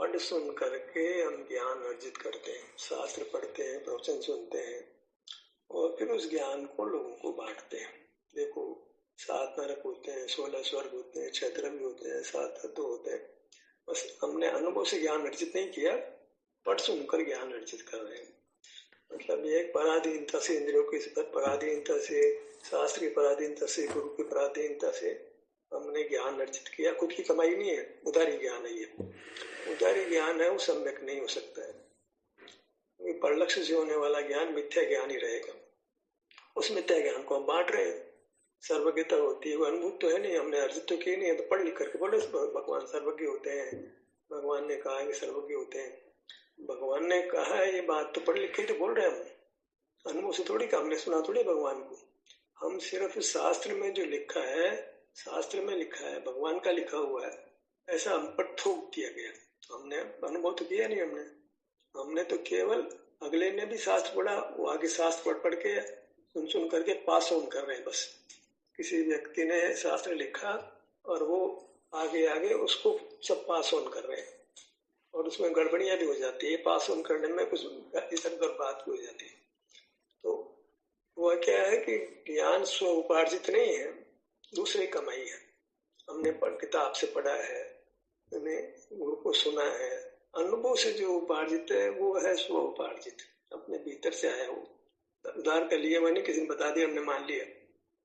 पढ़ सुन करके हम ज्ञान अर्जित करते हैं, शास्त्र पढ़ते हैं, प्रवचन सुनते हैं और फिर उस ज्ञान को लोगों को बांटते हैं। देखो, 7 नरक होते हैं, 16 स्वर्ग होते हैं, 6 द्रव्य होते हैं, 7 तत्व होते हैं। बस हमने अनुभव से ज्ञान अर्जित नहीं किया, पढ़ सुनकर ज्ञान अर्जित कर रहे हैं। मतलब एक पराधीनता से, इंद्रियों की पराधीनता से, शास्त्र की पराधीनता से, गुरु की पराधीनता से हमने ज्ञान अर्जित किया। खुद की कमाई नहीं है, उधारी ज्ञान है ये। उधारी ज्ञान है, वो सम्यक नहीं हो सकता है। परलक्ष्य से होने वाला ज्ञान मिथ्या ज्ञान ही रहेगा। उस मिथ्या ज्ञान को हम बांट रहे हैं। सर्वज्ञता होती है, वो अनुभव तो है नहीं, हमने अर्जित तो की नहीं है, तो पढ़ लिख करके बोले भगवान सर्वज्ञ होते हैं, भगवान ने कहा है कि सर्वज्ञ होते हैं। भगवान ने कहा है ये बात, तो पढ़ लिख के तो बोल रहे हैं हम, अनुभव से थोड़ी, हमने सुना थोड़ी भगवान को। हम सिर्फ शास्त्र में जो लिखा है, शास्त्र में लिखा है, भगवान का लिखा हुआ है, ऐसा हम पर थोप दिया गया। हमने अनुभव तो किया नहीं। हमने तो केवल, अगले ने भी शास्त्र पढ़ा, वो आगे शास्त्र पढ़ के सुन करके पास ऑन कर रहे हैं। बस किसी व्यक्ति ने शास्त्र लिखा और वो आगे उसको सब पास ऑन कर रहे हैं, और उसमें गड़बड़ियां भी हो जाती है। पास ऑन करने में कुछ इधर उधर बात हो जाती है। तो वह क्या है कि ज्ञान स्व उपार्जित नहीं है, दूसरी कमाई है। हमने किताब से पढ़ा है, हमने गुरु को सुना है। अनुभव से जो उपार्जित है वो है स्व उपार्जित, अपने भीतर से आया वो। उदाहरण के लिए मैंने किसी ने बता दिया, हमने मान लिया,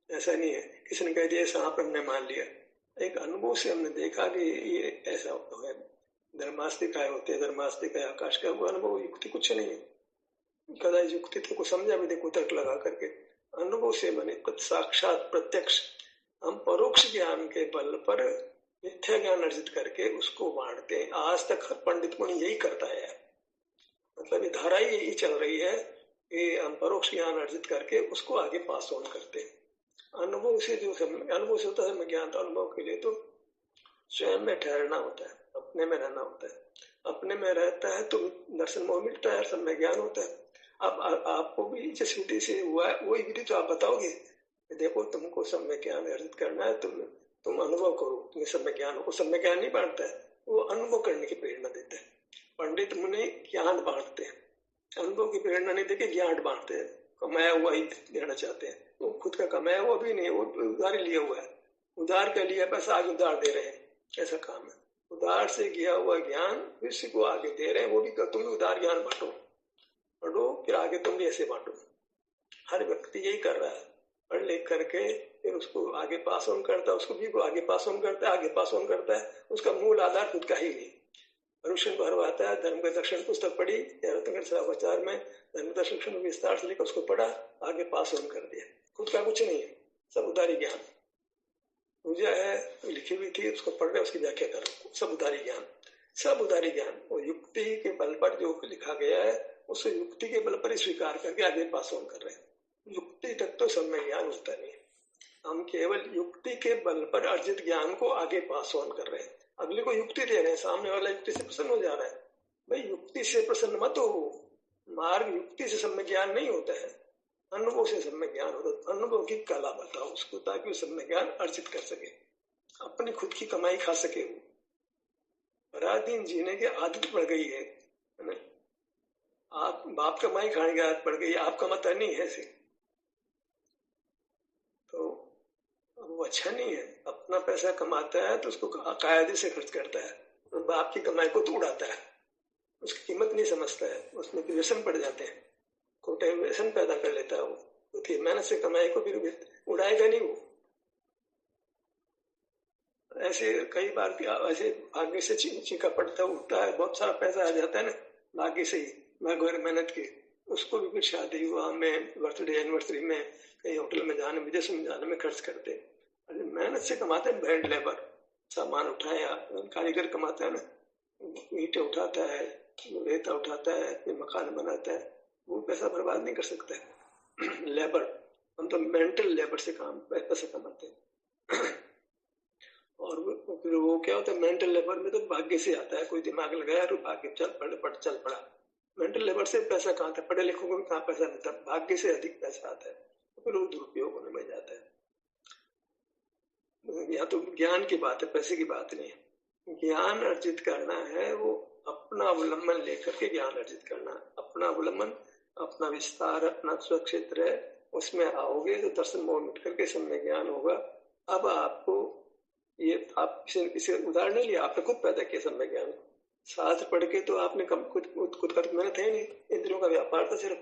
ऐसा नहीं है। किसी ने कह दिया सांप, हमने मान लिया। एक अनुभव से हमने देखा कि ये ऐसा है। धर्मास्तिकाय होते हैं, धर्मास्तिकाय आकाश का, वो अनुभव युक्ति कुछ नहीं है। कदाच युक्ति तो को समझा भी देखो, तर्क लगा करके। अनुभव से बने साक्षात प्रत्यक्ष, हम परोक्ष ज्ञान के बल पर मिथ्या ज्ञान अर्जित करके उसको बांटते हैं। आज तक हर पंडित मुनि यही करता है। मतलब ये धारा ही यही चल रही है कि हम परोक्ष ज्ञान अर्जित करके उसको आगे पास ऑन करते हैं। अनुभव से जो अनुभव से होता है ज्ञान, तो अनुभव के लिए तो स्वयं में ठहरना होता है, अपने में रहना होता है। अपने में रहता है तो दर्शन मोह मिलता है, सब में ज्ञान होता है। अब आपको भी जिस विधि से हुआ है वही विधि तो आप बताओगे। देखो, तुमको सब में ज्ञान अर्जित करना है, तुम अनुभव करो, तुम्हें सब में ज्ञान हो। सब में ज्ञान नहीं बांटता है, वो अनुभव करने की प्रेरणा देता है। पंडित मुनि ज्ञान बांटते हैं, अनुभव की प्रेरणा नहीं देके ज्ञान बांटते हैं, कमाया हुआ ही देना चाहते हैं। वो खुद का कमाया हुआ भी नहीं, वो उधार लिया हुआ है। उधार का लिया पैसा आगे उधार दे रहे हैं, ऐसा काम है। उधार से किया हुआ ज्ञान किसी को आगे दे रहे हैं, वो भी तुम भी उधार ज्ञान बांटो, फिर आगे तुम भी ऐसे बांटो। हर व्यक्ति यही कर रहा है, पढ़ लिख करके फिर उसको आगे पास ऑन करता है, उसको भी को आगे पास ऑन करता है, आगे पास ऑन करता है। उसका मूल आधार खुद का ही नहीं। ऋषि को हरवाता है, धर्म का दर्शन पुस्तक पढ़ी, रत्नगढ़ सदाचार में धर्म दर्शन विस्तार से लेकर उसको पढ़ा, आगे पास ऑन कर दिया। खुद का कुछ नहीं है, सब उधारी ज्ञान। पूजा है लिखी हुई थी, उसको पढ़ रहे, उसकी व्याख्या करो, सब उधारी ज्ञान, सब उधारी ज्ञान। और युक्ति के बल पर जो लिखा गया है उसे युक्ति के बल पर ही स्वीकार करके आगे पास ऑन कर रहे हैं। युक्ति तक तो सब में ज्ञान होता नहीं, हम केवल युक्ति के बल पर अर्जित ज्ञान को आगे पास ऑन कर रहे हैं। अगले को युक्ति दे रहे हैं, सामने वाला युक्ति से प्रसन्न हो जा रहा है। भाई युक्ति से प्रसन्न मत हो, मार्ग युक्ति से सब में ज्ञान नहीं होता है, अनुभव से सब में ज्ञान होता है। अनुभव की कला बताओ उसको, ताकि वो सब में ज्ञान अर्जित कर सके, अपनी खुद की कमाई खा सके। वो रात दिन जीने की आदत पड़ गई है ना, आप बाप कमाई खाने की आदत पड़ गई, आप कमाता नहीं है ऐसे, तो वो अच्छा नहीं है। अपना पैसा कमाता है तो उसको कायदे से खर्च करता है, और बाप की कमाई को तो उड़ाता है, उसकी कीमत नहीं समझता है, उसमें व्यसन पड़ जाते हैं, खोटे व्यसन पैदा कर लेता है वो। तो मेहनत से कमाई को फिर उड़ाएगा नहीं वो। ऐसे कई बार ऐसे भाग्य से चीका पड़ता उठता है, बहुत सारा पैसा आ जाता है ना भाग्य से ही, वगैरह मेहनत की, उसको भी कुछ शादी हुआ में, बर्थडे एनिवर्सरी में, कहीं होटल में जाने, विदेश में जाने में खर्च करते हैं। मेहनत से कमाते हैं, बैंड लेबर, सामान उठाया, कारीगर कमाता है ना, ईंटें उठाता है, रेता उठाता है, फिर मकान बनाता है, वो पैसा बर्बाद नहीं कर सकता है। लेबर, हम तो मेंटल लेबर से काम पैसा कमाते हैं। और फिर वो क्या होता है, मेंटल लेबर में तो भाग्य से आता है, कोई दिमाग लगाया तो भाग्य चल पड़ा। मेंटल लेबर से पैसा कहाँ था, पढ़े लिखों को भी कहाँ पैसा मिलता, भाग्य से अधिक पैसा आता है, तो फिर वो दुरुपयोग होने में जाता है। यहाँ तो ज्ञान की बात है, पैसे की बात नहीं है। ज्ञान अर्जित करना है, वो अपना अवलंबन लेकर के ज्ञान अर्जित करना। अपना अवलंबन, अपना विस्तार, अपना स्वक्षेत्र है, उसमें आओगे तो दर्शन मोह मिट करके समय ज्ञान होगा। अब आपको ये, आप किसी उदाहरण नहीं लिया, आपने खुद पैदा किया समय ज्ञान। शास्त्र पढ़ के तो आपने खुद का मेहनत है नहीं, इंद्रियों का व्यापार था सिर्फ।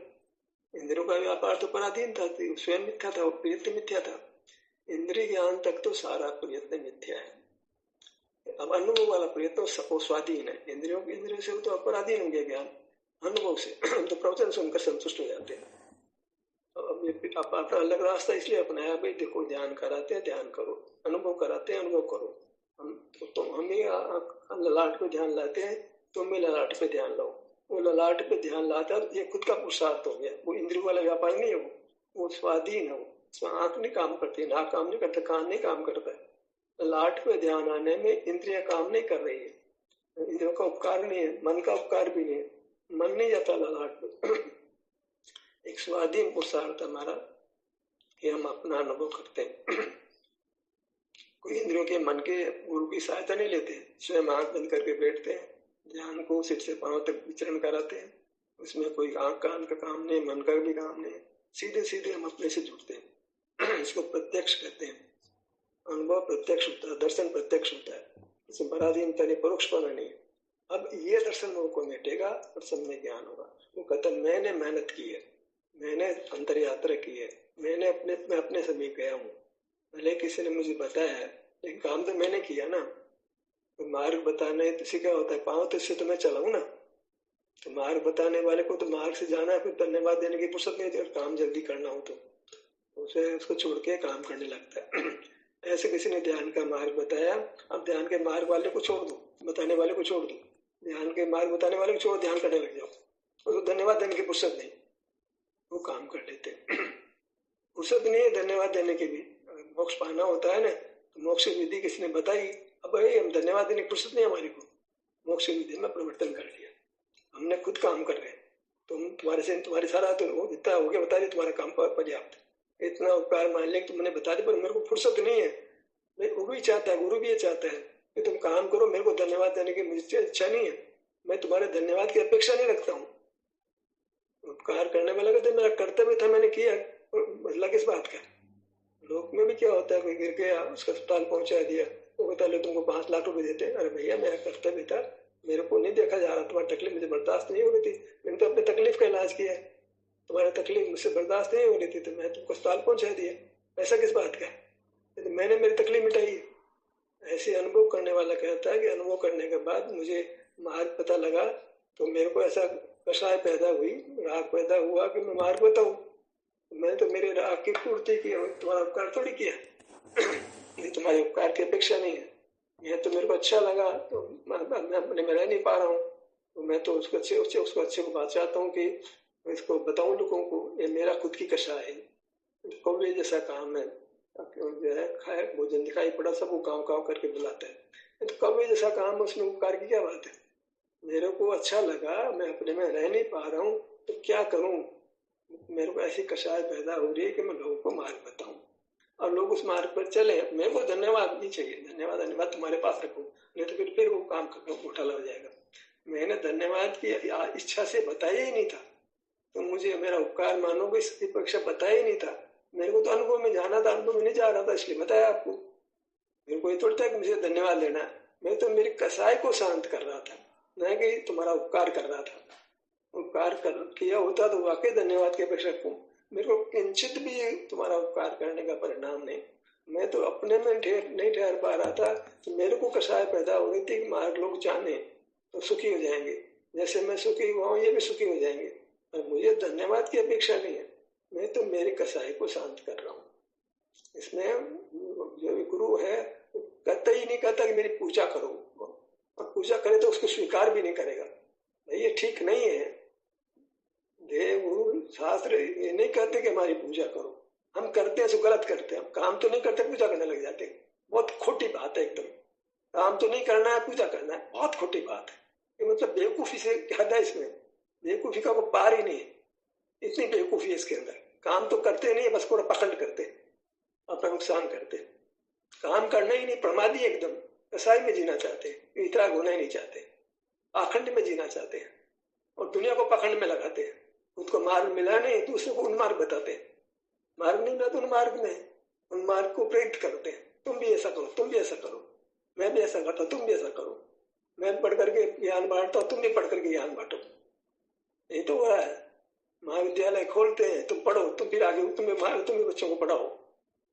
इंद्रियों का व्यापार तो पराधीन था, स्वयं मिथ्या था, प्रयत्न मिथ्या था। इंद्रिय ज्ञान तक तो सारा प्रयत्न मिथ्या है। अब अनुभव वाला प्रयत्न वो स्वाधीन है। इंद्रियों से तो अपराधीन हो गया ज्ञान, अनुभव से तो प्रवचन सुनकर संतुष्ट हो जाते हैं। अब ये अपना अलग रास्ता इसलिए अपनाया, भाई देखो ध्यान कराते हैं ध्यान करो, अनुभव कराते हैं अनुभव करो। हम ही ललाट पे ध्यान लाते हैं, तुम भी ललाट पे ध्यान लाओ। वो ललाट पे ध्यान लाता है, ये खुद का पुरुषार्थ हो गया। वो इंद्रियों वाला व्यापार नहीं है, वो स्वाधीन है। वो आंख नहीं काम करती, नाक काम नहीं करता, कान नहीं काम करता है। ललाट पे ध्यान आने में इंद्रिया काम नहीं कर रही है, इंद्रियों का उपकार नहीं है, मन का उपकार भी नहीं है, मन नहीं जाता ललाट पे। एक स्वाधीन पुरुषार्थ हमारा कि हम अपना अनुभव करते हैं। कोई इंद्रियों के मन के गुरु की सहायता नहीं लेते, स्वयं आंख बंद करके बैठते हैं, ध्यान को सिर से पांव तक विचरण कराते हैं। उसमें कोई आंख कान का काम नहीं, मन का भी काम नहीं, सीधे सीधे हम अपने से जुड़ते हैं। इसको प्रत्यक्ष कहते हैं। अनुभव प्रत्यक्ष होता है, दर्शन प्रत्यक्ष होता है, इसमें पराधीनता नहीं, परोक्ष पना नहीं। अब ये दर्शन मोह को मिटेगा और सब में ज्ञान होगा। वो कहता मैंने मेहनत की है, मैंने अंतर यात्रा की है, मैंने अपने समीप गया हूँ, भले किसी ने मुझे बताया है, लेकिन काम तो मैंने किया ना। तो मार्ग बताने से क्या होता है, पाँव तो इससे तो मैं चलाऊं ना। तो मार्ग बताने वाले को तो मार्ग से जाना है, फिर धन्यवाद देने की फुर्सत नहीं है। काम जल्दी करना हो तो उसे उसको छोड़ के काम करने लगता है। ऐसे किसी ने ध्यान का मार्ग बताया, अब ध्यान के मार्ग वाले को छोड़ दो, बताने वाले को छोड़ दो, ध्यान के मार्ग बताने वाले को छोड़, ध्यान करने लग जाओ। उसको धन्यवाद देने की फुर्सत नहीं, वो काम कर लेते। फुर्सत नहीं है धन्यवाद देने की भी। मोक्ष पाना होता है ना, तो मोक्ष विधि किसी ने बताई, अब हम धन्यवाद देने की फुर्सत नहीं हमारी को। मोक्ष विधि में परिवर्तन कर लिया, हमने खुद काम कर रहे हैं। तुम्हारे सारा तो जितना हो गया बता दिया, तुम्हारा काम पर्याप्त, इतना उपकार मान लिया तुमने बता दिया, पर मेरे को फुर्सत नहीं है। वो भी चाहता है, गुरु भी ये चाहता है कि तुम काम करो, मेरे को धन्यवाद देने की मुझे इच्छा नहीं है, मैं तुम्हारे धन्यवाद की अपेक्षा नहीं रखता हूँ। उपकार करने वाला कहते मेरा कर्तव्य था, मैंने किया, बदला किस बात का। लोक में भी क्या होता है, कोई गिर गया उसका अस्पताल पहुंचा दिया, वो कहता है तुमको 5 लाख रुपए देते हैं। अरे भैया मेरा कर्तव्य था, मेरे को नहीं देखा जा रहा, तुम्हारी तकलीफ मुझे बर्दाश्त नहीं हो रही थी, मैंने तो अपनी तकलीफ का इलाज किया है, तुम्हारी तकलीफ मुझसे बर्दाश्त नहीं हो रही थी तो मैं तुमको अस्पताल पहुंचा दिया, ऐसा किस बात का, तो मैंने मेरी तकलीफ मिटाई। ऐसे अनुभव करने वाला कहता है कि अनुभव करने के बाद मुझे मार्ग पता लगा, तो मेरे को ऐसा कषाय पैदा हुई, राग पैदा हुआ कि मैं मार्ग बताऊं। मैंने तो मेरे राग की पूर्ति की, तुम्हारा उपकार थोड़ी किया। नहीं, तुम्हारे उपकार की अपेक्षा नहीं है, यह तो मेरे को अच्छा लगा तो मैं अपने में रह नहीं पा रहा हूँ, तो मैं तो उसको अच्छे को बात चाहता हूँ कि इसको बताऊं लोगों को, ये मेरा खुद की कषाय है, कौवे जैसा काम है। जो है खाए भोजन दिखाई पड़ा, सबको काव काव करके बुलाता है, तो कौवे जैसा काम, उसमें उपकार की क्या बात है। मेरे को अच्छा लगा, मैं अपने में रह नहीं पा रहा हूँ, तो क्या करूं, मेरे को ऐसी कषाय पैदा हो रही है कि मैं लोगों को मार्ग बताऊं और लोग उस मार्ग पर चले। मेरे को धन्यवाद नहीं चाहिए, धन्यवाद तुम्हारे पास रखो, नहीं तो फिर वो काम घोटाला हो जाएगा। मैंने धन्यवाद की इच्छा से बताया ही नहीं था, तो मुझे मेरा उपकार मानोगे इसकी परीक्षा बताया ही नहीं था। मेरे को तो अनुभव में जाना था, अनुभव में नहीं जा रहा था, इसलिए बताया आपको। मेरे को ये थोड़ा था कि मुझे धन्यवाद लेना है, मैं तो मेरी कसाई को शांत कर रहा था, न कि तुम्हारा उपकार कर रहा था। उपकार किया होता तो वाकई धन्यवाद की अपेक्षा रखूं, मेरे को किंचित भी तुम्हारा उपकार करने का परिणाम नहीं। मैं तो अपने में नहीं ठहर पा रहा था, तो मेरे को कसाय पैदा हो रही थी कि मार्ग लोग जाने तो सुखी हो जाएंगे, जैसे मैं सुखी हुआ हूँ ये भी सुखी हो जाएंगे, और मुझे धन्यवाद की अपेक्षा नहीं है, मैं तो मेरी कसाई को शांत कर रहा हूँ। इसमें जो गुरु है कहता ही नहीं कहता कि मेरी पूजा करो, और पूजा करे तो उसको स्वीकार भी नहीं करेगा, ये ठीक नहीं है। देव शास्त्र ये नहीं कहते कि हमारी पूजा करो, हम करते हैं सो गलत करते हैं, हम काम तो नहीं करते पूजा करने लग जाते हैं, बहुत खोटी बात है एकदम। काम तो नहीं करना है, पूजा करना है, बहुत खोटी बात है। ये मतलब बेवकूफी से क्या है, इसमें बेवकूफी का वो पार ही नहीं है, इतनी बेवकूफी है इसके अंदर। काम तो करते नहीं है, बस पूरा पकड़ करते, अपना नुकसान करते, काम करना ही नहीं, प्रमादी एकदम, कसाई में जीना चाहते, इतराग होना ही नहीं चाहते। पाखंड में जीना चाहते हैं और दुनिया को पाखंड में लगाते हैं। खुद को मार्ग मिला नहीं, दूसरे को उन्मार्ग बताते हैं। मार्ग नहीं मिला तो उन्मार्ग में उन्मार्ग को प्रेरित करते हैं, तुम भी ऐसा करो, तुम भी ऐसा करो, मैं भी ऐसा करता हूँ, तुम भी ऐसा करो, मैं पढ़ करके ज्ञान बांटता हूँ, तुम भी पढ़ करके ज्ञान बांटो। ये तो हो रहा है। महाविद्यालय खोलते हैं, तुम पढ़ो, तुम फिर आगे तुम भी बच्चों को पढ़ाओ।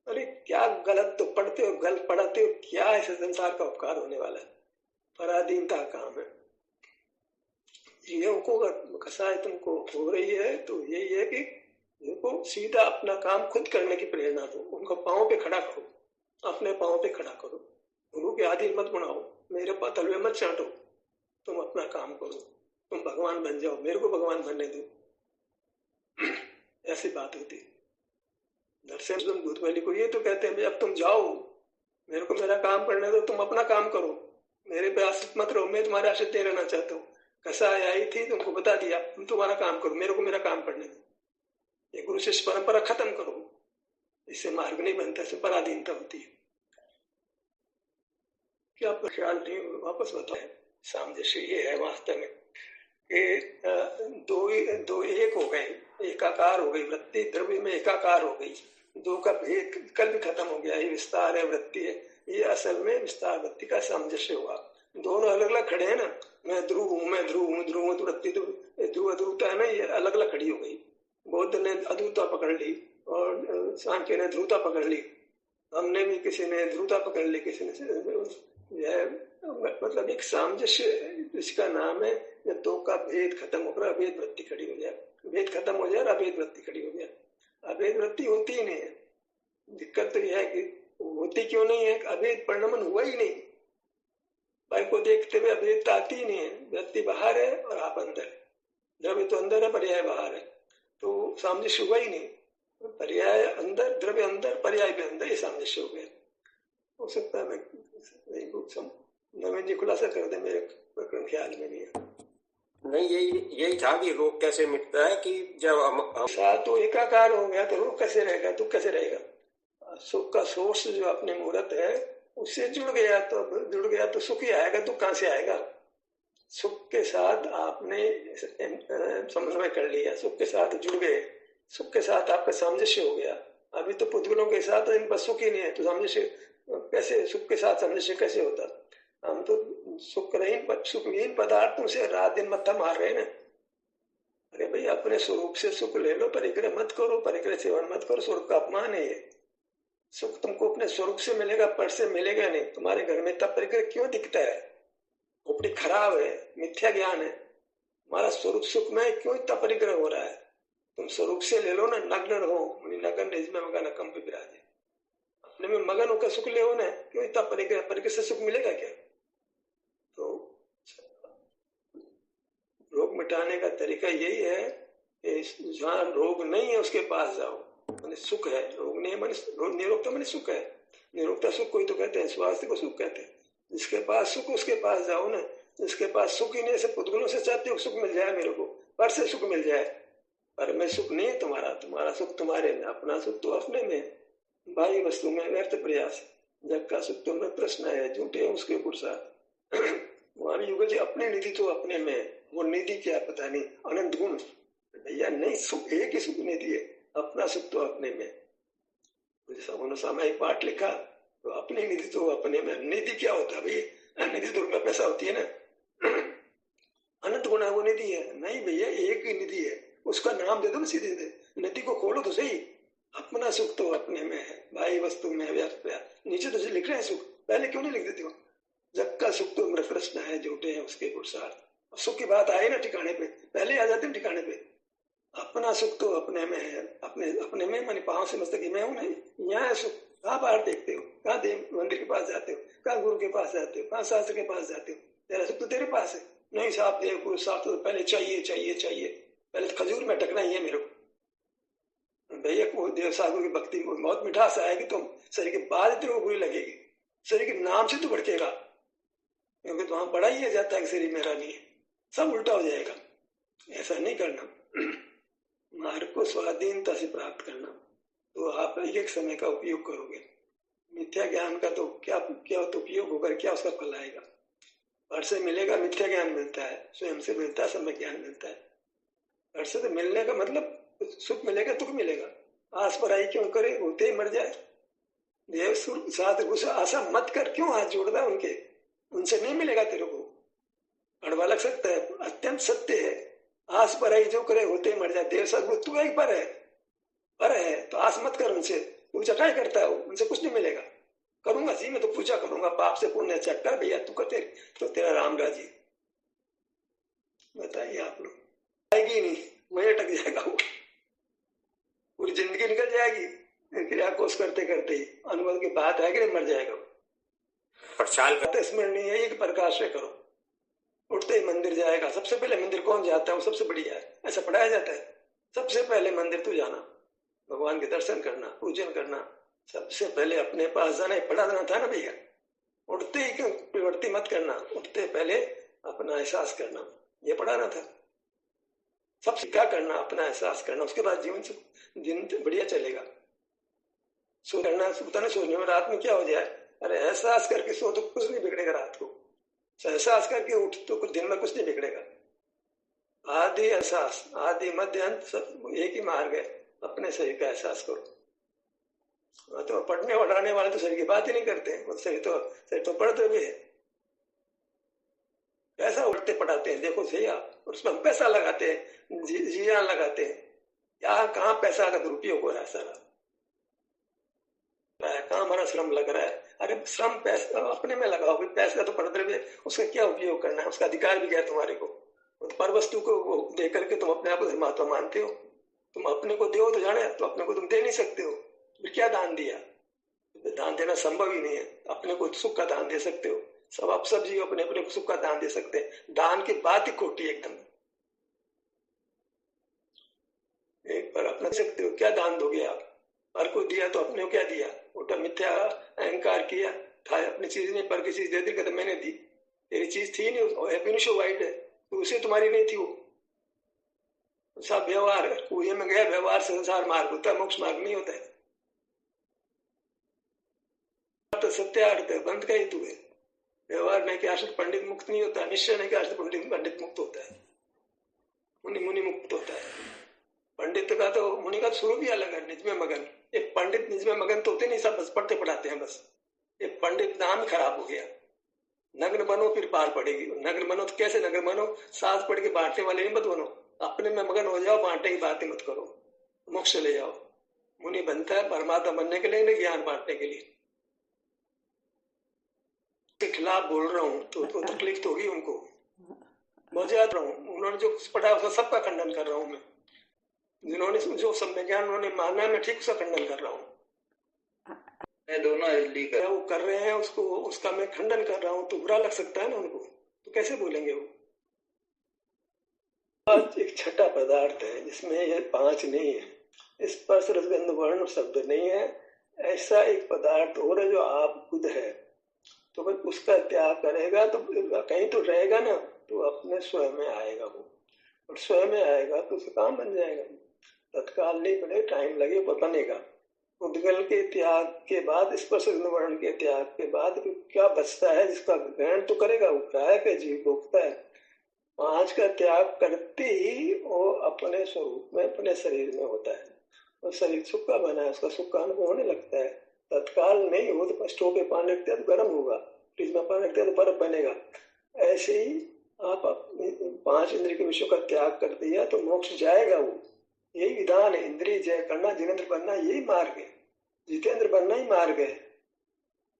अरे क्या गलत तो पढ़ते हो, गलत पढ़ाते हो, क्या ऐसे संसार का उपकार होने वाला है? पराधीनता काम है। ये कसाय तुमको हो रही है तो यही है कि उनको सीधा अपना काम खुद करने की प्रेरणा दो, उनको पांव पे खड़ा करो, अपने पांव पे खड़ा करो, गुरु के आदि मत बनाओ, मेरे पास तलवे मत चाटो, तुम अपना काम करो, तुम भगवान बन जाओ, मेरे को भगवान बनने दो। ऐसी बात होती। नरसिंह दूध वाली को ये तो कहते हैं अब तुम जाओ, मेरे को मेरा काम करने दो, तुम अपना काम करो, मेरे पे आश्रित मत रहो, मैं तुम्हारे आश्रित नहीं रहना चाहता हूँ। कसाई आई थी, तुमको बता दिया, तुम तुम्हारा काम करो, मेरे को मेरा काम करने दो। ये गुरु शिष्य परंपरा खत्म करो, इससे मार्ग नहीं बनता, इससे पराधीनता होती है। क्या ख्याल नहीं, वापस बताए। सामंजस्य ये है वास्तव में कि दो एक हो गए, एकाकार हो गई वृत्ति, द्रव्य में एकाकार हो गई, दो का भेद कल भी खत्म हो गया। ये विस्तार है, वृत्ति है, ये असल में विस्तार वृत्ति का सामंजस्य हुआ। दोनों अलग अलग खड़े हैं ना, मैं ध्रुव हूँ, मैं ध्रुव हूँ, ध्रुव हूँ, वृत्ति ध्रुव अध्रुवता है ना, ये अलग अलग खड़ी हो गई। बौद्ध ने अध्रुवता पकड़ ली और सांख्य ने ध्रुवता पकड़ ली, हमने भी किसी ने ध्रुवता पकड़ ली, किसी ने, मतलब एक सामंजस्य इसका नाम है। जब दो का भेद खत्म होकर अभेद वृत्ति खड़ी हो जाए, भेद खत्म हो जाए, अभेद वृत्ति खड़ी हो जाए। अभेद वृत्ति होती ही नहीं है। दिक्कत तो यह है कि होती क्यों नहीं है, अभेद परिणमन हुआ ही नहीं। भाई को देखते हुए अभेदता आती ही नहीं है। वृत्ति बाहर है और आप अंदर है, द्रव्य तो अंदर है, पर्याय बाहर है, तो सामंजस्य हुआ ही नहीं। पर्याय अंदर, द्रव्य अंदर, पर्याय भी अंदर, ये सामंजस्य हो गया। हो सकता है मैं नवीन जी खुलासा कर दे, मेरे प्रकरण ख्याल में नहीं है। नहीं, यही था कि रोग कैसे मिटता है कि जब हम साथ तो एकाकार हो गया तो रोग कैसे रहेगा, दुख कैसे रहेगा? सुख का सोर्स जो अपने मूर्त है उससे जुड़ गया तो सुख ही आएगा, दुख कहां से आएगा? सुख के साथ आपने समन्वय कर लिया, सुख के साथ जुड़ गए, सुख के साथ आपका सामंजस्य हो गया। अभी तो पुद्गलों के साथ इनका सुख ही नहीं है, तो सामंजस्य कैसे, सुख के साथ सामंजस्य कैसे होता? हम तो सुखहीन पदार्थों से रात दिन मत्था मार रहे हैं ना। अरे भाई अपने स्वरूप से सुख ले लो, परिग्रह मत करो, परिग्रह सेवन मत करो, स्वरूप का अपमान है ये। सुख तुमको अपने स्वरूप से मिलेगा, पर से मिलेगा नहीं। तुम्हारे घर में तब परिग्रह क्यों दिखता है? खोपड़ी खराब है, मिथ्या ज्ञान है। हमारा स्वरूप सुख में क्यों इतना परिग्रह हो रहा है? तुम स्वरूप से ले लो ना, नग्न रहो, नगन में मगन अकम पे विराजे, अपने में मगन होकर सुख ले हो ना, क्यों इतना परिग्रह? परिग्रह से सुख मिलेगा क्या? तो रोग मिटाने का तरीका यही है कि जहाँ रोग नहीं है उसके पास जाओ, मैंने सुख है, रोग नहीं है मैंने निरोगता, मैंने सुख है। निरोगता सुख कोई तो कहते हैं, स्वास्थ्य को सुख कहते हैं। जिसके पास सुख उसके पास जाओ ना। जिसके पास सुख ही नहीं, से पुद्गलों से चाहते हो सुख मिल जाए, मेरे को पर से सुख मिल जाए, पर मैं सुख नहीं है तुम्हारा, तुम्हारा सुख तुम्हारे में, अपना सुख तो अपने में, बाह्य वस्तु में व्यर्थ प्रयास। जग का सुख तो मैं प्रश्न है, झूठे हैं उसके पुरुषार्थ। वहां युग जी अपनी निधि तो अपने में, वो निधि क्या पता नहीं, अनंत गुण भैया नहीं, सुख एक ही सुख निधि है, अपना सुख तो अपने में। उन्होंने सामायिक पाठ लिखा तो अपनी निधि तो अपने में। निधि क्या होता है भाई? निधि तो रुपया पैसा होती है ना। अनंत गुण वो निधि है नहीं भैया, एक ही निधि है, उसका नाम दे दो ना सीधे दे, नदी को खोलो तो सही। अपना सुख तो अपने में है, भाई वस्तु में व्यर्थ प्रयास। नीचे तो लिख रहे हैं सुख, पहले क्यों नहीं लिख देते हो? जग का सुख तो मृत प्रश्न है, झूठे हैं उसके पुरुषार्थ। सुख की बात आए ना ठिकाने पे, पहले आ जाते हैं ठिकाने पे। अपना सुख तो अपने में है, अपने में मानी पांव से मस्तक मैं हूं नहीं, यहाँ है सुख। कहाँ बाहर देखते हो, कहाँ मंदिर के पास जाते हो, कहाँ गुरु के पास जाते हो, कहाँ शास्त्र के पास जाते हो? तेरा सुख तो तेरे पास है। नहीं साहब, देव गुरु शास्त्र तो पहले चाहिए चाहिए चाहिए, पहले तो खजूर में अटकना ही है मेरे को भैया। को देव साधु की भक्ति में बहुत मिठास आएगी, तो शरीर के बाद तेरे को बुरी लगेगी, शरीर के नाम से तो भड़केगा, क्योंकि तो वहां बड़ा ही जाता है कि शरीर मेरा नहीं है, सब उल्टा हो जाएगा। ऐसा नहीं करना। मार्ग को स्वाधीनता से प्राप्त करना, तो आप एक समय का उपयोग करोगे। मिथ्या ज्ञान का तो क्या तो उपयोग होकर क्या उसका फल आएगा? अर्थ से मिलेगा मिथ्या ज्ञान मिलता है, स्वयं से मिलता है सम्यक ज्ञान मिलता है। अर्थ से तो मिलने का मतलब सुख मिलेगा दुख मिलेगा, आस पर आई क्यों करे होते ही मर जाए। देव सुर साथ गुस्सा आशा मत कर, क्यों हाथ जोड़ता उनके, उनसे नहीं मिलेगा तेरे को। कड़वा लग सकता है, अत्यंत सत्य है। आस पर आई जो करे होते ही मर जाए। देव सदगुरु तू एक पर है तो आस मत कर उनसे, पूजा क्या करता है, उनसे कुछ नहीं मिलेगा। करूंगा जी मैं तो पूजा करूंगा, पाप से पुण्य चक्कर भैया तू करते तो तेरा राम राजी। बताइए आप लोग, आएगी नहीं, वही अटक जाएगा वो, पूरी जिंदगी निकल जाएगी क्रिया कोष करते करते ही, अनुभव की बात है कि मर जाएगा वो। प्रचार करते स्मरणीय है कि प्रकाश से करो, उठते ही मंदिर जाएगा। सबसे पहले मंदिर कौन जाता है, वो सबसे बढ़िया है, ऐसा पढ़ाया जाता है। सबसे पहले मंदिर तू जाना, भगवान के दर्शन करना, पूजन करना, सबसे पहले अपने पास जाना, पढ़ा देना था ना भैया। उठते ही क्यों प्रवृत्ति मत करना, उठते पहले अपना एहसास करना, ये पढ़ाना था। सबसे क्या करना, अपना एहसास करना, उसके बाद जीवन से दिन बढ़िया चलेगा। सो करना, सोता नहीं सोचने में रात में क्या हो जाए, अरे एहसास करके सो तो कुछ नहीं बिगड़ेगा रात को, एहसास करके उठ तो कुछ दिन में कुछ नहीं बिगड़ेगा। आदि एहसास, आदि मध्य अंत सब एक ही मार्ग है, अपने शरीर का एहसास करो। तो पढ़ने पढ़ाने वाले तो शरीर की बात ही नहीं करते, शरीर तो पढ़ते भी है। पैसा उड़ते पढ़ाते हैं, देखो सही आप, उसमें हम पैसा लगाते हैं, जिया लगाते हैं, यहाँ कहाँ पैसा का दुरुपयोग हो रहा है सारा, कहाँ हमारा श्रम लग रहा है। अरे श्रम पैसा अपने में लगाओ, पैसा तो पढ़ते हुए उसका क्या उपयोग करना है, उसका अधिकार भी क्या है तुम्हारे को। पर वस्तु को दे करके तुम अपने आप को धर्मात्मा मानते हो, तुम अपने को दो तो जाने, तो अपने को तुम दे नहीं सकते हो, फिर क्या दान दिया। दान देना संभव ही नहीं है, अपने को सुख का दान दे सकते हो, सब जीव अपने अपने को सुख का दान दे सकते हैं। दान की बात ही खोटी एकदम। एक बार अपना सकते हो, क्या दान दोगे आप, पर को दिया तो अपने को क्या दिया, उल्टा मिथ्या अहंकार किया, था अपनी चीज में पर की चीज दे दी, कहते मैंने दी, तेरी चीज थी नहीं, वाइट है तो उसे तुम्हारी नहीं थी वो। सब व्यवहार कुएं में गया, व्यवहार संसार मार्ग होता है, मोक्ष मार्ग नहीं होता है। तो सत्यार्थ बंद का ही तू है, व्यवहार नहीं के आश्रित पंडित मुक्त नहीं होता, निश्चय नहीं के आश्रित पंडित मुक्त होता है, मुनि मुक्त होता है। पंडित का तो मुनि का स्वरूप भी अलग है, निज में मगन। एक पंडित निज में मगन तो होते नहीं, सब बस पढ़ते पढ़ाते हैं बस। एक पंडित नाम खराब हो गया, नग्न बनो फिर पार पड़ेगी। नग्न बनो तो कैसे नग्न बनो, सास पढ़ के बांटने वाले नहीं मत बनो, अपने में मगन हो जाओ, बांटने की बातें मत करो, मोक्ष ले जाओ। मुनि बनता है परमात्मा बनने के लिए, ज्ञान बांटने के लिए। के खिलाफ बोल रहा हूँ तो तकलीफ तो होगी उनको, बहुत ज्यादा रहा हूँ। उन्होंने जो पढ़ा उसका सबका खंडन कर रहा हूँ मैं, जिन्होंने जो सम्यक ज्ञान उन्होंने माना मैं ठीक उसका खंडन कर रहा हूँ। दोनों वो कर रहे हैं उसको, उसका मैं खंडन कर रहा हूँ, तो बुरा लग सकता है ना उनको, तो कैसे बोलेंगे वो। आज एक छठा पदार्थ है जिसमें ये पांच नहीं है, स्पर्श रसगंध वर्ण शब्द नहीं है, ऐसा एक पदार्थ और है जो आप खुद है। तो भाई उसका त्याग करेगा तो कहीं तो रहेगा ना, तो अपने स्वयं में आएगा वो, और स्वयं में आएगा तो उसका काम बन जाएगा। तत्काल नहीं बने, टाइम लगे पर बनेगा। उद्गल के त्याग के बाद, स्पर्श वर्ण के त्याग के बाद क्या बचता है, जिसका ग्रहण तो करेगा वो, ग्राहक है, जीव भोगता है। पांच का त्याग करते ही वो अपने स्वरूप में, अपने शरीर में होता है, और शरीर सुख का बना है, उसका सुख का अनुभव होने लगता है। तत्काल नहीं हो तो स्टोव पे पानी रखते हैं तो गर्म होगा, फ्रिज में पानी रखते हैं तो बर्फ बनेगा। ऐसे ही आप पांच इंद्रिय के विषयों का त्याग कर दिया तो मोक्ष जाएगा वो। यही विधान है, इंद्रिय जय करना, जिनेंद्र बनना, यही मार्ग है। जितेंद्र बनना ही मार्ग है,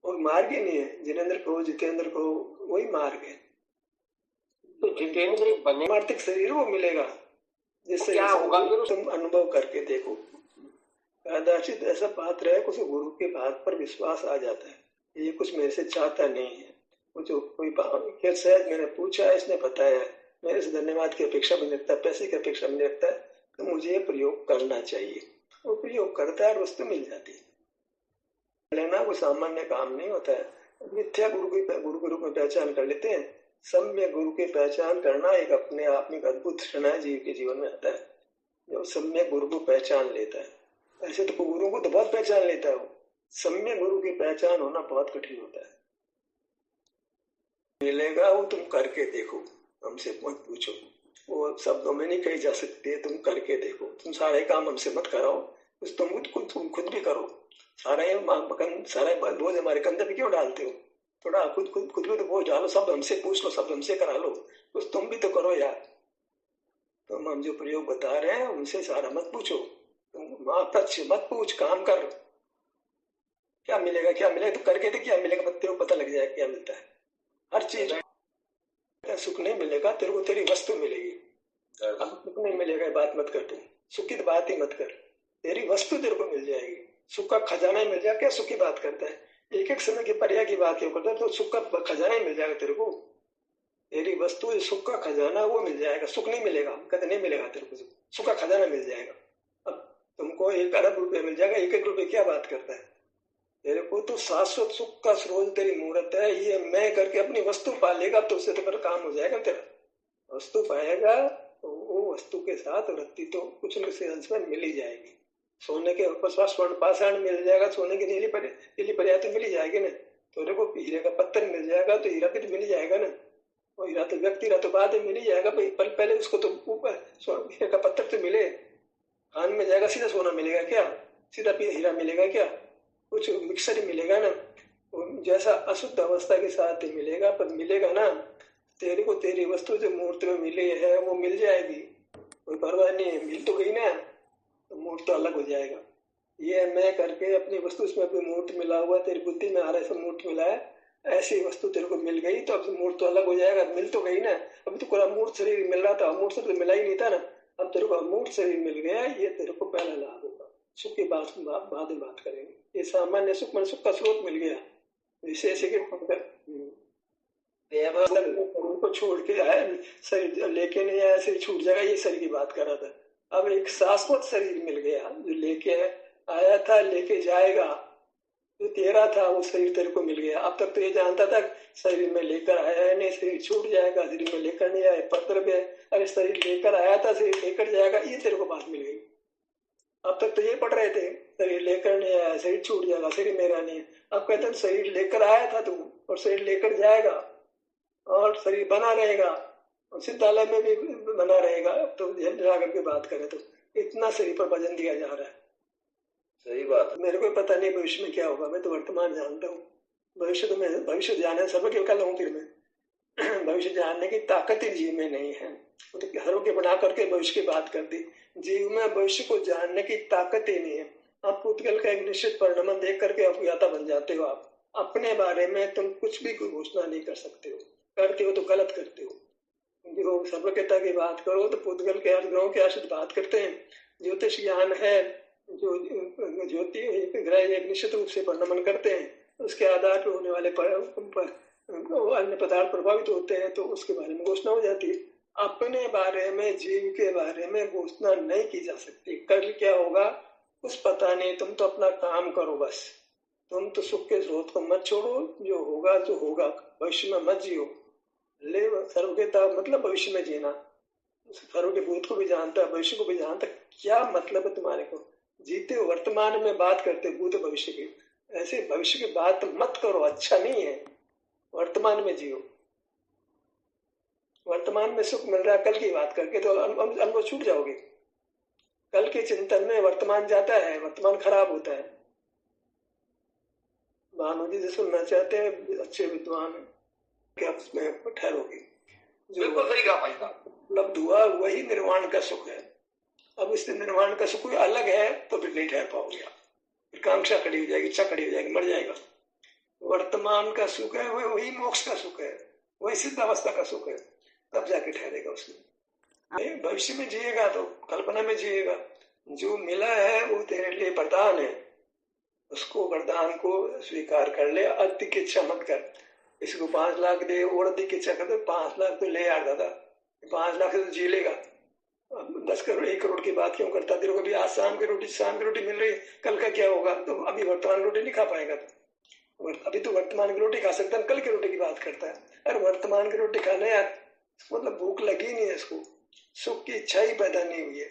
और मार्ग ही नहीं है। जिनेंद्र को, जितेंद्र को, वही मार्ग है। तो जितेंद्र बने पारमार्थिक शरीर वो मिलेगा, जिससे क्या होगा तुम अनुभव करके देखो। कदाचित ऐसा पात्र है, कुछ गुरु के बात पर विश्वास आ जाता है, ये कुछ मेरे से चाहता नहीं है, मुझे कोई शायद मैंने पूछा है, इसने बताया, मेरे से धन्यवाद की अपेक्षा भी रखता है, पैसे की अपेक्षा भी रखता है, तो मुझे प्रयोग करना चाहिए। वो प्रयोग करता है और वस्तु मिल जाती है। लेना कोई सामान्य काम नहीं होता है। मिथ्या गुरु के रूप में पहचान कर लेते हैं, सम्यक गुरु की पहचान करना एक अपने आप में अद्भुत क्षण है, जीव के जीवन में आता है जो सम्यक गुरु को पहचान लेता है। ऐसे तो गुरु को तो बहुत पहचान लेता है वो, सम्यक गुरु की पहचान होना बहुत कठिन होता है। मिलेगा वो तुम करके देखो, हमसे मत पूछो, वो शब्दों में नहीं कही जा सकती है। तुम करके देखो, तुम सारे काम हमसे मत कराओ, तुम खुद भी करो। सारे बोझ हमारे कंधे पे क्यों डालते हो? थोड़ा खुद भी तो बोझ डालो, सब हमसे पूछ लो, सब हमसे करा लो, कुछ तुम भी तो करो यार। तुम हम जो प्रयोग बता रहे हैं उनसे सारा मत पूछो, तुम मत पूछ, काम कर। क्या मिलेगा, क्या मिलेगा तो करके देख, क्या मिलेगा तेरे को पता लग जाएगा क्या मिलता है। हर चीज सुख नहीं मिलेगा तेरे को, तेरी वस्तु मिलेगी। अब सुख नहीं मिलेगा बात मत कर, तुम सुख की बात ही मत कर, तेरी वस्तु तेरे को मिल जाएगी। सुख का खजाना ही मिल जाएगा। क्या सुख की बात करता है, एक एक समय की पर्याय की बात क्यों करता है? तो सुख का खजाना ही मिल जाएगा तेरे को, तेरी वस्तु सुख का खजाना वो मिल जाएगा। सुख नहीं मिलेगा, कहते नहीं मिलेगा तेरे को, सुख का खजाना मिल जाएगा। अब तुमको 1 अरब रुपये मिल जाएगा, 1 रुपये क्या बात करता है? तेरे को तो शाश्वत सुख का स्रोत तेरी मूर्त है, ये मैं करके अपनी वस्तु पा लेगा तो उससे तो काम हो जाएगा तेरा। वस्तु पाएगा तो वो वस्तु के साथ वृत्ति तो कुछ न कुछ अंश में मिल ही जाएगी। सोने के स्वर्ण पाषाण मिल जाएगा, सोने की नीली पर्याय तो मिल ही जाएगी ना। तेरे को हीरे का पत्थर मिल जाएगा तो हीरा भी तो मिल ही जाएगा ना। और हीरा तो व्यक्ति रहा तो बाद में मिल ही जाएगा, पहले उसको तो ऊपर हीरे का पत्थर तो मिले, खान में जाएगा सीधा सोना मिलेगा क्या? सीधा हीरा मिलेगा क्या? कुछ मिक्सर ही मिलेगा ना, जैसा अशुद्ध अवस्था के साथ ही मिलेगा, पर मिलेगा ना। तेरे को तेरी वस्तु जो मूर्त में मिली है वो मिल जाएगी, कोई परवाह नहीं है, मिल तो गई ना, तो मूर्त तो अलग हो जाएगा। ये मैं करके अपनी वस्तु उसमें कोई मूर्त मिला हुआ, तेरी बुद्धि में आ रहा है मूर्त मिला है, ऐसी वस्तु तेरे को मिल गई तो अब मूर्त तो अलग हो जाएगा। मिल तो गई ना, अभी तो पूरा मूर्त शरीर मिल रहा था, मूर्त शरीर मिला ही नहीं था ना, अब तेरे को मूर्त शरीर मिल गया, ये तेरे को पहला लाभ होगा। सुख की बाद में बात करेंगे। ये सामान्य सुख मन सुख का स्रोत मिल गया, विशेष को छोड़ के आया, शरीर लेके नहीं आया, शरीर छूट जाएगा, ये शरीर की बात कर रहा था। अब एक शाश्वत शरीर मिल गया जो लेके आया था, लेके जाएगा, जो तेरा था वो शरीर तेरे को मिल गया। अब तक तो ये जानता था शरीर में लेकर आया है नहीं, शरीर छूट जाएगा, शरीर में लेकर नहीं आया पत्र में, अरे शरीर लेकर आया था शरीर लेकर जाएगा, ये तेरे को बात मिल गई। अब तक तो ये पढ़ रहे थे शरीर लेकर नहीं आया, शरीर छूट जाएगा, शरीर मेरा नहीं है। अब कहते हैं शरीर लेकर आया था तू और शरीर लेकर जाएगा और शरीर बना रहेगा और सिद्धालय में भी बना रहेगा। तो जाकर के बात करें तो इतना शरीर पर वजन दिया जा रहा है। सही बात, मेरे को पता नहीं भविष्य में क्या होगा, मैं तो वर्तमान जानता हूँ। भविष्य तो मैं भविष्य जाने सब के कल हूँ, फिर मैं भविष्य जानने की ताकत ही जीव में नहीं है। तो हरों के बना करके भविष्य की बात कर दी, जीव में भविष्य को जानने की ताकत ही नहीं है। आप पुतगल का एक निश्चित परिणाम देख करके अज्ञाता बन जाते हो। आप अपने बारे में तुम कुछ भी घोषणा नहीं कर सकते हो, करते हो तो गलत करते हो। जो सर्वज्ञता की बात करो तो पुतगल के ग्रहों के आश्रित बात करते हैं। ज्योतिष ज्ञान है, जो ज्योति ग्रह एक निश्चित रूप से परिणमन करते हैं, उसके आधार पर होने वाले अन्य पदार्थ प्रभावित होते हैं, तो उसके बारे में घोषणा हो जाती है। अपने बारे में, जीव के बारे में घोषणा नहीं की जा सकती। कल क्या होगा कुछ पता नहीं, तुम तो अपना काम करो बस। तुम तो सुख के स्रोत को मत छोड़ो, जो होगा तो होगा, भविष्य में मत जियो। ले सर्वज्ञता मतलब भविष्य में जीना, सर्व के भूत को भी जानता है, भविष्य को भी जानता है। क्या मतलब है तुम्हारे को? जीते हो वर्तमान में बात करते भूत भविष्य की, ऐसे भविष्य की बात मत करो, अच्छा नहीं है। वर्तमान में जियो, वर्तमान में सुख मिल रहा है, कल की बात करके तो अनुभव छूट जाओगे। कल के चिंतन में वर्तमान जाता है, वर्तमान खराब होता है। भानु जी सुनना चाहते हैं, अच्छे विद्वान क्या उसमें ठहरोगे? जो सही कहा भाई साहब, उपलब्ध हुआ वही निर्वाण का सुख है। अब इससे निर्वाण का सुख कोई अलग है तो फिर नहीं ठहर पाओगे आप, फिर कांक्षा खड़ी हो जाएगी, इच्छा खड़ी हो जाएगी, मर जाएगा। वर्तमान का सुख है वही मोक्ष का सुख है, वही सिद्ध अवस्था का सुख है, तब जाके ठहरेगा उसमें। भविष्य में जिएगा तो कल्पना में जिएगा, जो मिला है वो तेरे लिए वरदान है, उसको वरदान को स्वीकार कर ले, अधिक इच्छा मत कर। इसको 5 लाख दे और अधिक इच्छा कर दे, 5 लाख तो ले यार दादा, 5 लाख से तो जी लेगा। 10 करोड़ 1 करोड़ की बात क्यों करता? तेरे को भी आज शाम की रोटी मिल रही है, कल का क्या होगा? तो अभी वर्तमान रोटी नहीं खा पाएगा, तो अभी तो वर्तमान की रोटी खा सकता है, कल की रोटी की बात करता है। अरे वर्तमान की रोटी खाने यार, मतलब भूख लगी नहीं है इसको, सुख की इच्छा ही पैदा नहीं हुई है।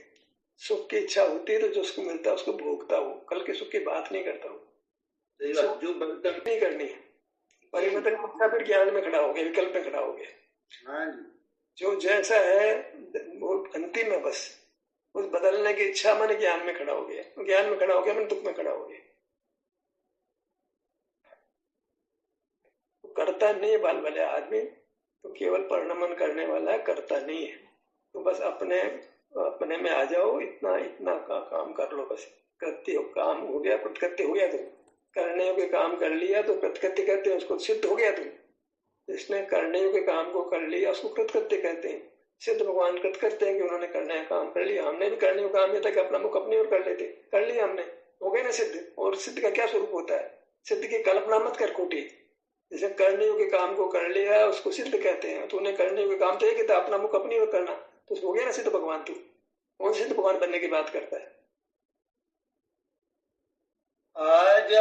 सुख की इच्छा होती है तो जो उसको मिलता है उसको भोगता हो, कल के सुख की बात नहीं करता हो। जो नहीं करनी है, परिवर्तन की इच्छा फिर ज्ञान में खड़ा हो गया, विकल्प में खड़ा हो गया। हाँ जी। जो जैसा है वो अंतिम है, बस उस बदलने की इच्छा मैंने ज्ञान में खड़ा हो गया, ज्ञान में खड़ा हो गया मैंने दुख में खड़ा हो गया। तो करता नहीं है बाल वाले आदमी, तो केवल परिणमन करने वाला है, करता नहीं है। तो बस अपने में आ जाओ, इतना इतना काम कर लो, बस कृत्य काम हो गया, कृत्य हो गया, तुम करने योग्य काम कर लिया तो कृत्य कहते हैं, उसको सिद्ध हो गया तुम। जिसने करने योग्य काम को कर लिया उसको कृत्य कहते हैं। सिद्ध भगवान कृत करते हैं कि उन्होंने करने का काम कर लिया। हमने भी करने का काम ये था कि अपना मुख अपनी ओर कर लेते, कर लिया हमने, हो गए ना सिद्ध। और सिद्ध का क्या स्वरूप होता है? सिद्ध की कल्पना मत कर खोटी। जैसे करने योग्य काम को कर लिया उसको सिद्ध कहते हैं। तूने करने योग्य काम तो ये कहता अपना मुख अपनी ओर करना, तो हो गया ना सिद्ध भगवान। तू कौन सिद्ध भगवान बनने की बात करता है? आज